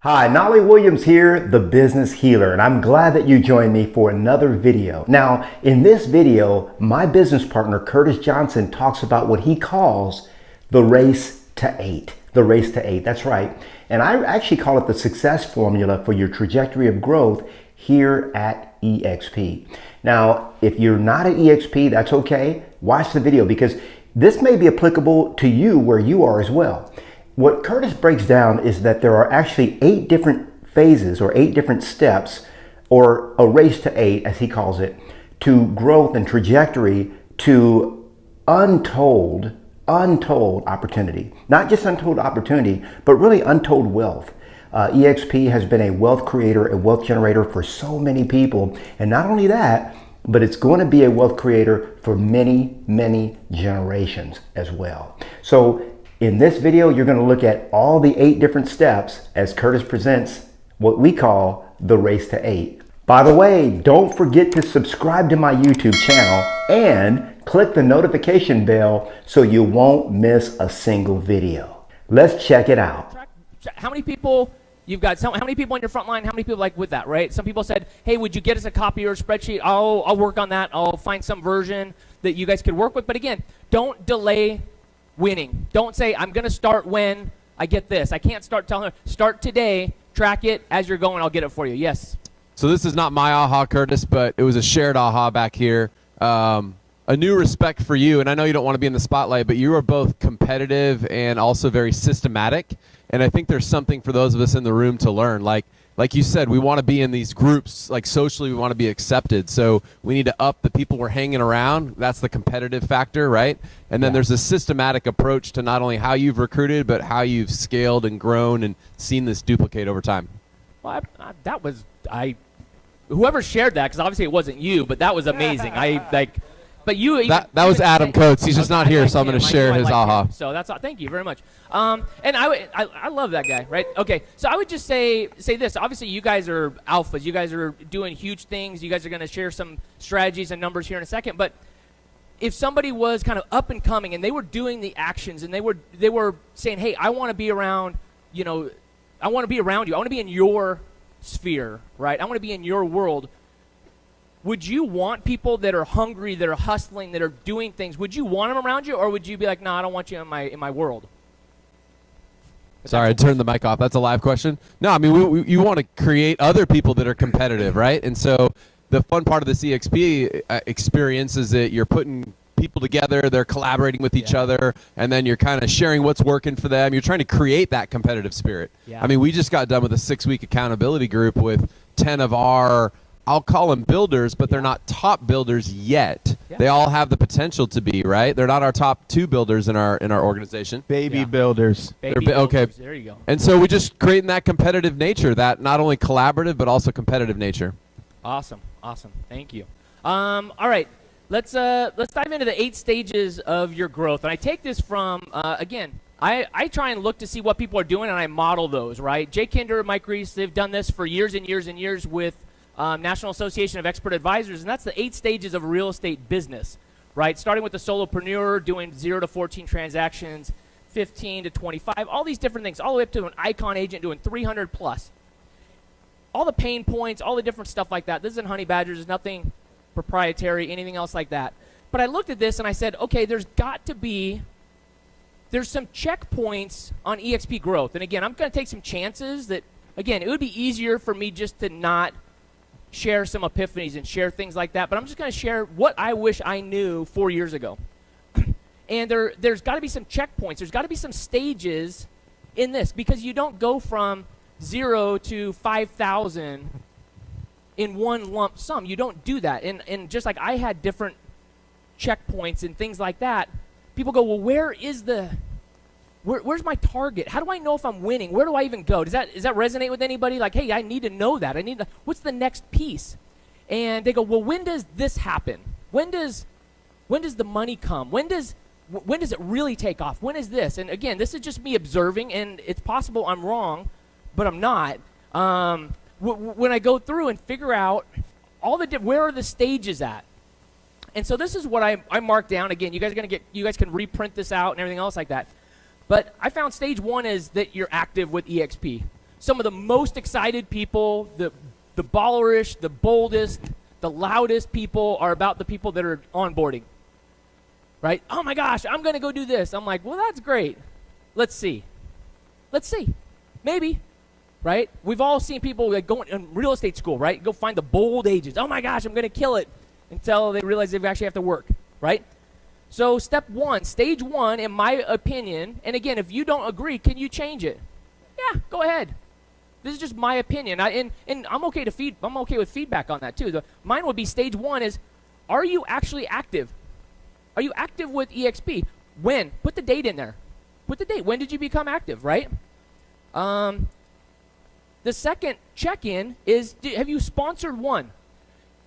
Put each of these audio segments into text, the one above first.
Hi, Knolly Williams here, the business healer, and I'm glad that you joined me for another video. Now, in this video, my business partner, Curtis Johnson, talks about what he calls the race to 8. The race to 8, that's right. And I actually call it the success formula for your trajectory of growth here at eXp. Now, if you're not at eXp, that's okay. Watch the video because this may be applicable to you where you are as well. What Curtis breaks down is that there are actually 8 different phases or 8 different steps, or a race to 8 as he calls it, to growth and trajectory to untold opportunity. Not just untold opportunity, but really untold wealth. eXp has been a wealth creator, a wealth generator for so many people. And not only that, but it's going to be a wealth creator for many, many generations as well. So in this video, you're going to look at all the 8 different steps as Curtis presents what we call the race to 8. By the way, don't forget to subscribe to my YouTube channel and click the notification bell so you won't miss a single video. Let's check it out. How many people you've got? How many people on your front line? How many people like with that, right? Some people said, hey, would you get us a copy or a spreadsheet? I'll work on that. I'll find some version that you guys could work with. But again, don't delay winning. Don't say, I'm going to start when I get this. I can't start telling her, start today, track it as you're going, I'll get it for you. Yes. So this is not my aha, Curtis, but it was a shared aha back here. A new respect for you, and I know you don't want to be in the spotlight, but you are both competitive and also very systematic, and I think there's something for those of us in the room to learn. Like you said, we want to be in these groups, like socially we want to be accepted, so we need to up the people we're hanging around. That's the competitive factor, right? And then there's a systematic approach to not only how you've recruited, but how you've scaled and grown and seen this duplicate over time. Well, whoever shared that, because obviously it wasn't you, but that was amazing. That was Adam Coates. He's just not here, so I'm going to share his aha. So that's thank you very much. And I love that guy, right? Okay, so I would just say this. Obviously, you guys are alphas. You guys are doing huge things. You guys are going to share some strategies and numbers here in a second. But if somebody was kind of up and coming and they were doing the actions and they were saying, hey, I want to be around, I want to be around you. I want to be in your sphere, right? I want to be in your world. Would you want people that are hungry, that are hustling, that are doing things? Would you want them around you, or would you be like, no, I don't want you in my world? Sorry, I turned the mic off. That's a live question. No, I mean, you want to create other people that are competitive, right? And so the fun part of this eXp experience is that you're putting people together, they're collaborating with each other, and then you're kind of sharing what's working for them. You're trying to create that competitive spirit. Yeah. I mean, we just got done with a 6-week accountability group with 10 of our, I'll call them builders, but they're not top builders yet. Yeah. They all have the potential to be, right? They're not our top 2 builders in our organization. Baby builders. Okay. There you go. And so we're just creating that competitive nature, that not only collaborative but also competitive nature. Awesome. Thank you. All right. Let's dive into the 8 stages of your growth. And I take this from again, I try and look to see what people are doing and I model those, right? Jay Kinder, Mike Reese, they've done this for years and years and years with National Association of Expert Advisors, and that's the 8 stages of a real estate business, right? Starting with the solopreneur, doing 0 to 14 transactions, 15 to 25, all these different things, all the way up to an icon agent doing 300 plus. All the pain points, all the different stuff like that. This isn't Honey Badgers, there's nothing proprietary, anything else like that. But I looked at this and I said, okay, there's some checkpoints on eXp growth. And again, I'm going to take some chances that, again, it would be easier for me just to not share some epiphanies and share things like that, but I'm just going to share what I wish I knew 4 years ago. And there's got to be some checkpoints. There's got to be some stages in this, because you don't go from 0 to 5,000 in one lump sum. You don't do that. And just like I had different checkpoints and things like that, people go, well, where's my target? How do I know if I'm winning? Where do I even go? Does that resonate with anybody? Like, hey, I need to know that. What's the next piece? And they go, well, when does this happen? When does the money come? When does it really take off? When is this? And again, this is just me observing, and it's possible I'm wrong, but I'm not. When I go through and figure out where are the stages at? And so this is what I marked down. Again, you guys can reprint this out and everything else like that. But I found stage 1 is that you're active with eXp. some of the most excited people, the ballerish, the boldest, the loudest people are about the people that are onboarding, right? Oh my gosh, I'm going to go do this. I'm like, well, that's great. Let's see. Maybe, right? We've all seen people like going in real estate school, right? Go find the bold agents. Oh my gosh, I'm going to kill it, until they realize they actually have to work, right? So step one, stage one, in my opinion, and again, if you don't agree, can you change it? Yeah, go ahead. This is just my opinion, and I'm okay with feedback on that too. Mine would be stage one is, are you actually active? Are you active with eXp? When? Put the date in there. Put the date. When did you become active, right? The second check-in is, have you sponsored one?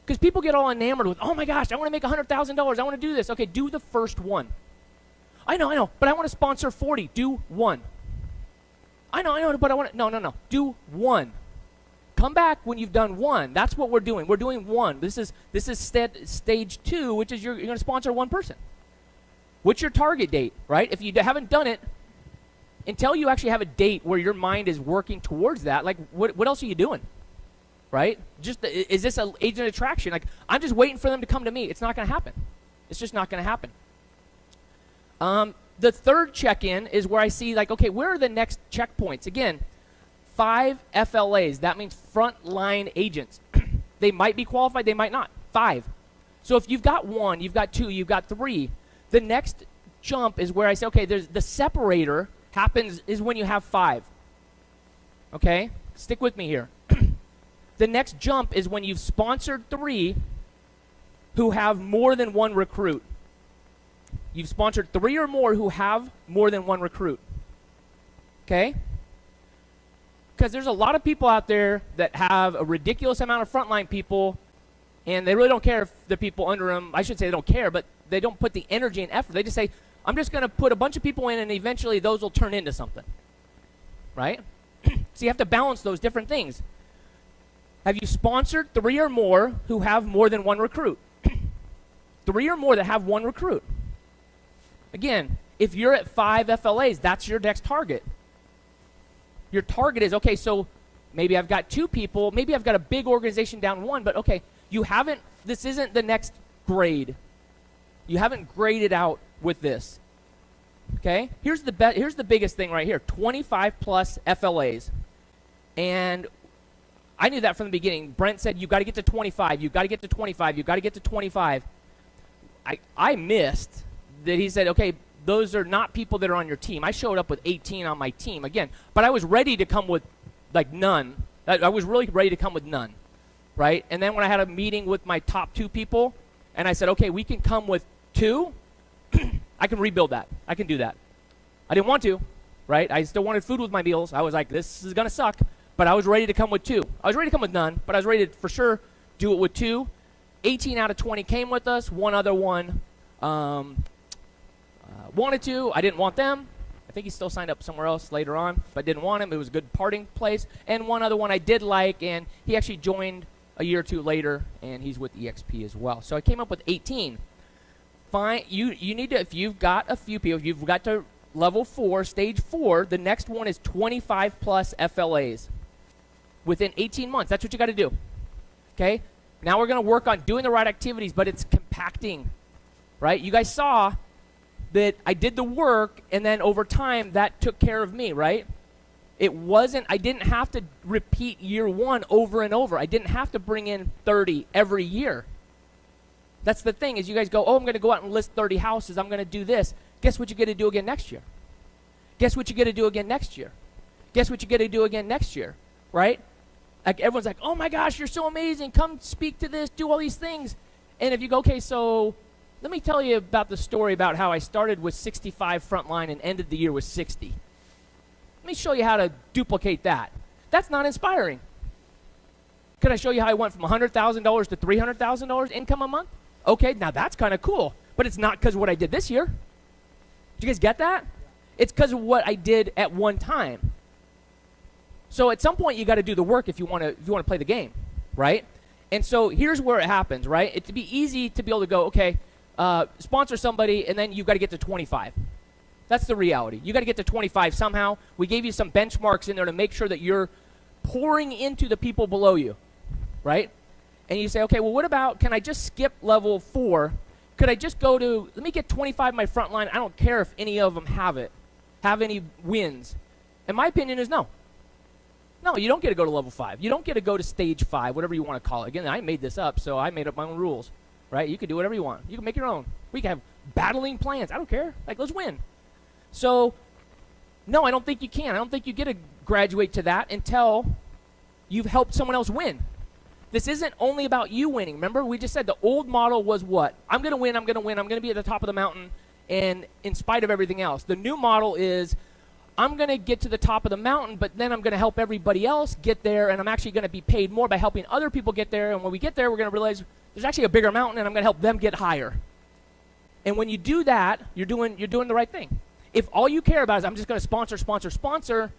Because people get all enamored with, oh my gosh, I want to make $100,000. I want to do this. Okay, do the first one. I know, but I want to sponsor 40. Do one. I know, but I want to, no. Do one. Come back when you've done one. That's what we're doing. We're doing one. This is stage two, which is you're going to sponsor one person. What's your target date, right? If you haven't done it, until you actually have a date where your mind is working towards that, like what else are you doing, right? Just is this an agent attraction? Like, I'm just waiting for them to come to me. It's not going to happen. It's just not going to happen. The third check-in is where I see, like, okay, where are the next checkpoints? Again, 5 FLAs. That means frontline agents. They might be qualified. They might not. 5. So if you've got 1, you've got 2, you've got 3, the next jump is where I say, okay, there's the separator is when you have 5. Okay? Stick with me here. The next jump is when you've sponsored 3 who have more than 1 recruit. You've sponsored 3 or more who have more than 1 recruit. Okay? Because there's a lot of people out there that have a ridiculous amount of frontline people, and they really don't care if the people under them, I should say they don't care, but they don't put the energy and effort. They just say, I'm just going to put a bunch of people in, and eventually those will turn into something. Right? So you have to balance those different things. Have you sponsored 3 or more who have more than 1 recruit? 3 or more that have 1 recruit. Again, if you're at 5 FLAs, that's your next target. Your target is, okay, so maybe I've got 2 people, maybe I've got a big organization down 1, but okay, this isn't the next grade. You haven't graded out with this. Okay? Here's the biggest thing right here, 25 plus FLAs. And I knew that from the beginning. Brent said, you've got to get to 25, you've got to get to 25, you've got to get to 25. I missed that he said, okay, those are not people that are on your team. I showed up with 18 on my team, again, but I was ready to come with, like, none. I was really ready to come with none, right? And then when I had a meeting with my top 2 people, and I said, okay, we can come with 2, I can rebuild that. I can do that. I didn't want to, right? I still wanted food with my meals. I was like, this is going to suck, but I was ready to come with 2. I was ready to come with none, but I was ready to, for sure, do it with 2. 18 out of 20 came with us. One other one wanted to. I didn't want them. I think he still signed up somewhere else later on, but didn't want him. It was a good parting place. And one other one I did like, and he actually joined a year or 2 later, and he's with eXp as well. So I came up with 18. Fine. You need to, if you've got a few people, you've got to level 4, stage 4, the next one is 25 plus FLAs within 18 months. That's what you got to do. Okay? Now we're going to work on doing the right activities, but it's compacting, right? You guys saw that I did the work, and then over time, that took care of me, right? I didn't have to repeat year 1 over and over. I didn't have to bring in 30 every year. That's the thing, is you guys go, oh, I'm going to go out and list 30 houses. I'm going to do this. Guess what you get to do again next year? Guess what you get to do again next year? Guess what you get to do again next year, right? Like, everyone's like, oh my gosh, you're so amazing. Come speak to this, do all these things. And if you go, okay, so let me tell you about the story about how I started with 65 frontline and ended the year with 60. Let me show you how to duplicate that. That's not inspiring. Could I show you how I went from $100,000 to $300,000 income a month? Okay, now that's kind of cool. But it's not because of what I did this year. Did you guys get that? It's because of what I did at one time. So at some point you got to do the work if you want to play the game, right? And so here's where it happens, right? It'd be easy to be able to go, okay, sponsor somebody, and then you've got to get to 25. That's the reality. You got to get to 25 somehow. We gave you some benchmarks in there to make sure that you're pouring into the people below you, right? And you say, okay, well, what about, can I just skip level 4? Could I just go to, let me get 25 my front line. I don't care if any of them have any wins. And my opinion is no. No, you don't get to go to level 5. You don't get to go to stage 5, whatever you want to call it. Again, I made this up, so I made up my own rules, right? You can do whatever you want. You can make your own. We can have battling plans. I don't care. Like, let's win. So, no, I don't think you can. I don't think you get to graduate to that until you've helped someone else win. This isn't only about you winning. Remember, we just said the old model was what? I'm going to win, I'm going to win, I'm going to be at the top of the mountain, and in spite of everything else. The new model is, I'm going to get to the top of the mountain, but then I'm going to help everybody else get there, and I'm actually going to be paid more by helping other people get there, and when we get there, we're going to realize there's actually a bigger mountain, and I'm going to help them get higher. And when you do that, you're doing the right thing. If all you care about is, I'm just going to sponsor,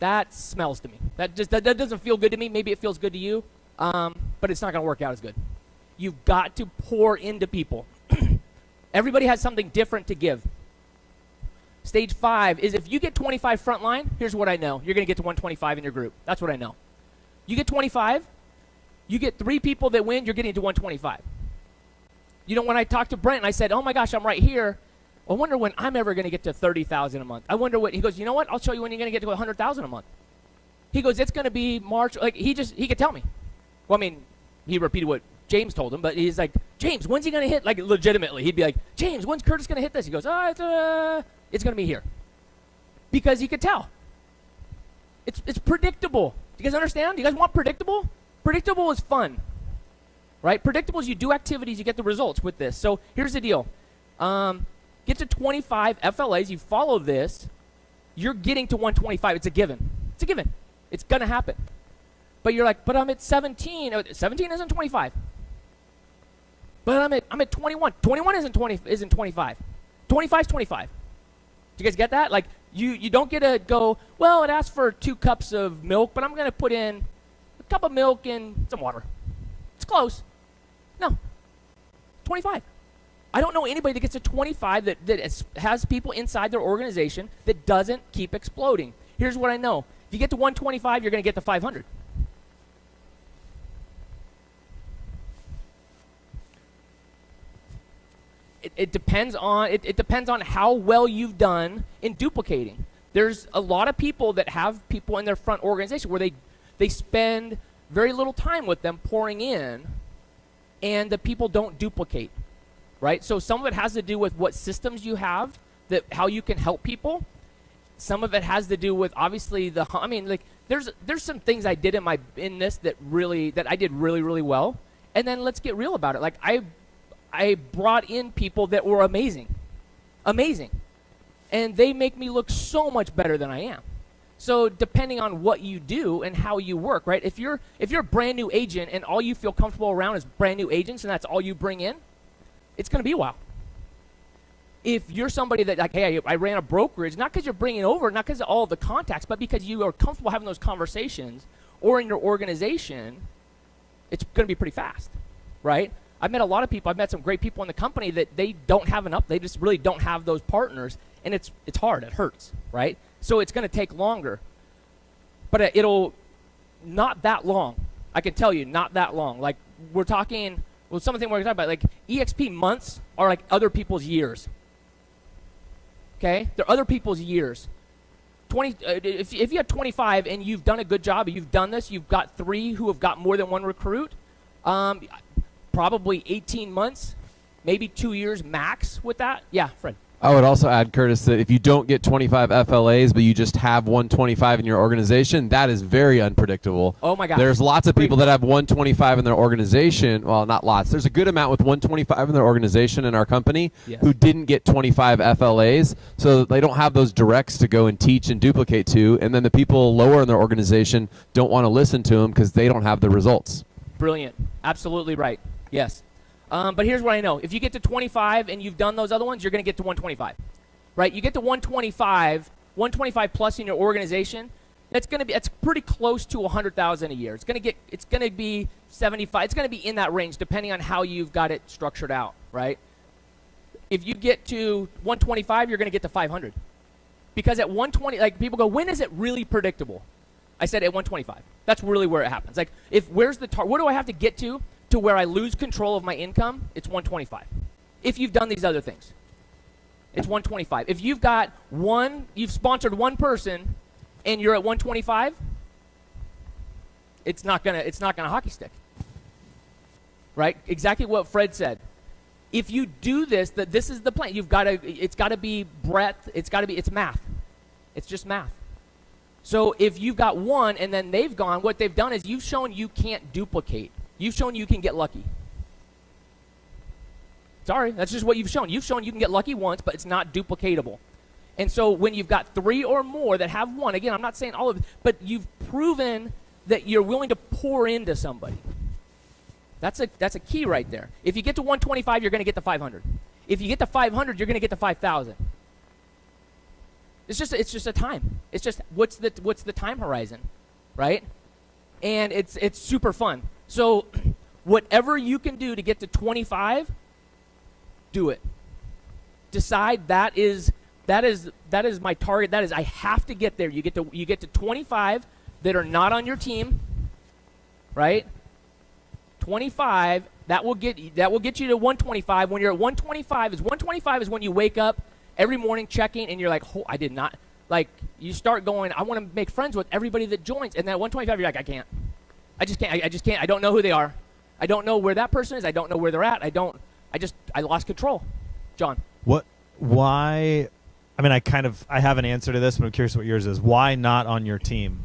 that smells to me. That doesn't feel good to me. Maybe it feels good to you, but it's not going to work out as good. You've got to pour into people. Everybody has something different to give. Stage 5 is if you get 25 frontline, here's what I know. You're going to get to 125 in your group. That's what I know. You get 25, you get 3 people that win, you're getting to 125. You know, when I talked to Brent and I said, oh my gosh, I'm right here, I wonder when I'm ever going to get to 30,000 a month. I wonder what, he goes, you know what, I'll show you when you're going to get to 100,000 a month. He goes, it's going to be March, like he could tell me. Well, I mean, he repeated what James told him, but he's like, James, when's he going to hit? Like, legitimately, he'd be like, James, when's Curtis going to hit this? He goes, it's going to be here. Because he could tell. It's predictable. Do you guys understand? Do you guys want predictable? Predictable is fun. Right? Predictable is you do activities, you get the results with this. So here's the deal. Get to 25 FLAs, you follow this, you're getting to 125. It's a given. It's a given. It's going to happen. But you're like, but I'm at 17. 17 isn't 25. But I'm at 21. 21 isn't 25. 25 is 25. Do you guys get that? Like, you don't get to go, well, it asks for 2 cups of milk, but I'm going to put in a cup of milk and some water. It's close. No. 25. I don't know anybody that gets to 25 that has people inside their organization that doesn't keep exploding. Here's what I know. If you get to 125, you're going to get to 500. It depends on how well you've done in duplicating. There's a lot of people that have people in their front organization where they spend very little time with them pouring in, and the people don't duplicate, right? So some of it has to do with what systems you have, how you can help people. Some of it has to do with obviously there's some things I did in this that I did really, really well. And then let's get real about it. Like I brought in people that were amazing. And they make me look so much better than I am. So depending on what you do and how you work, right? If you're a brand new agent and all you feel comfortable around is brand new agents and that's all you bring in, it's going to be a while. If you're somebody that like, hey, I ran a brokerage, not because you're bringing over, not because of all the contacts, but because you are comfortable having those conversations, or in your organization, it's going to be pretty fast, right? I've met a lot of people. I've met some great people in the company that they don't have they just really don't have those partners, and it's hard. It hurts, right? So it's going to take longer, but it'll not that long. I can tell you, not that long. Like we're talking, something we're talking about, like eXp months are like other people's years. Okay, they're other people's years. If you have 25 and you've done a good job, you've done this, you've got 3 who have got more than 1 recruit. Probably 18 months, maybe 2 years max with that. Yeah, Fred. I would also add, Curtis, that if you don't get 25 FLAs, but you just have 125 in your organization, that is very unpredictable. Oh, my God. There's lots of people that have 125 in their organization. Well, not lots. There's a good amount with 125 in their organization in our company who didn't get 25 FLAs, so they don't have those directs to go and teach and duplicate to, and then the people lower in their organization don't want to listen to them because they don't have the results. Brilliant. Absolutely right. Yes. But here's what I know. If you get to 25 and you've done those other ones, you're going to get to 125. Right? You get to 125 plus in your organization, that's pretty close to 100,000 a year. It's going to be 75. It's going to be in that range depending on how you've got it structured out, right? If you get to 125, you're going to get to 500. Because at 120, like people go, when is it really predictable? I said at 125. That's really where it happens. Like, where's the target? What do I have to get to where I lose control of my income? It's 125. If you've done these other things, it's 125. If you've got you've sponsored one person, and you're at 125, it's not gonna hockey stick. Right? Exactly what Fred said. If you do this, this is the plan. It's got to be breadth. It's math. It's just math. So if you've got one and then they've gone, what they've done is you've shown you can't duplicate. You've shown you can get lucky. Sorry, that's just what you've shown. You've shown you can get lucky once, but it's not duplicatable. And so when you've got 3 or more that have one, again, I'm not saying all of it, but you've proven that you're willing to pour into somebody. That's a key right there. If you get to 125, you're going to get to 500. If you get to 500, you're going to get to 5,000. It's just a time. It's just what's the time horizon, right? And it's super fun. So whatever you can do to get to 25, do it. Decide that is my target. That is, I have to get there. You get to 25 that are not on your team, right? 25, that will get you to 125. When you're at 125 is when you wake up every morning checking and you're like, oh, I did not, like, you start going, I want to make friends with everybody that joins, and then at 125 you're like, I just can't. I don't know who they are. I don't know where that person is. I don't know where they're at. I lost control. John. Why? I mean, I have an answer to this, but I'm curious what yours is. Why not on your team?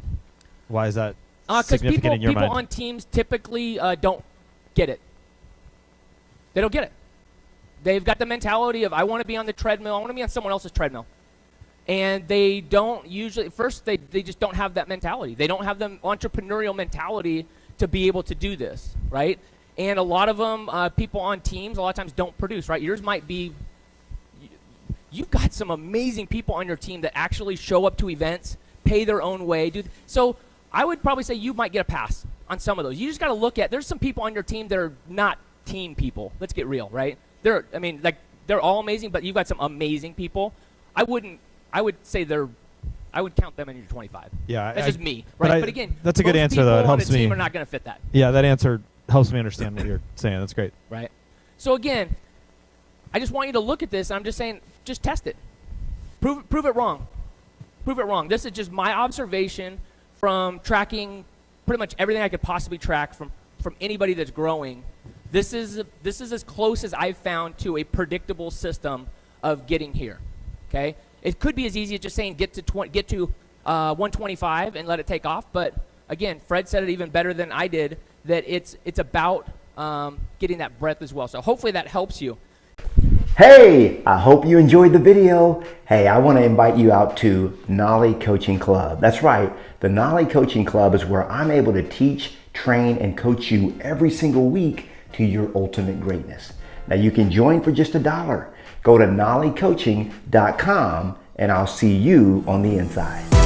Why is that significant in your mind? People on teams typically don't get it. They don't get it. They've got the mentality of, I want to be on the treadmill. I want to be on someone else's treadmill. And they don't usually, first, they just don't have that mentality. They don't have the entrepreneurial mentality to be able to do this, right? And a lot of them, people on teams, a lot of times don't produce, right? Yours might be, you've got some amazing people on your team that actually show up to events, pay their own way. So I would probably say you might get a pass on some of those. You just got to look at, there's some people on your team that are not team people. Let's get real, right? They're all amazing, but you've got some amazing people. I would count them in your 25. Yeah. That's just me, right? But again, that's a good answer, though. It helps me. Team are not going to fit that. Yeah, that answer helps me understand what you're saying. That's great. Right. So again, I just want you to look at this. I'm just saying, just test it. Prove it wrong. Prove it wrong. This is just my observation from tracking pretty much everything I could possibly track from anybody that's growing. This is as close as I've found to a predictable system of getting here. Okay. It could be as easy as just saying get to 125 and let it take off. But again, Fred said it even better than I did, that it's about getting that breadth as well. So hopefully that helps you. Hey, I hope you enjoyed the video. Hey, I want to invite you out to Knolly Coaching Club. That's right. The Knolly Coaching Club is where I'm able to teach, train, and coach you every single week to your ultimate greatness. Now you can join for just $1. Go to knollycoaching.com and I'll see you on the inside.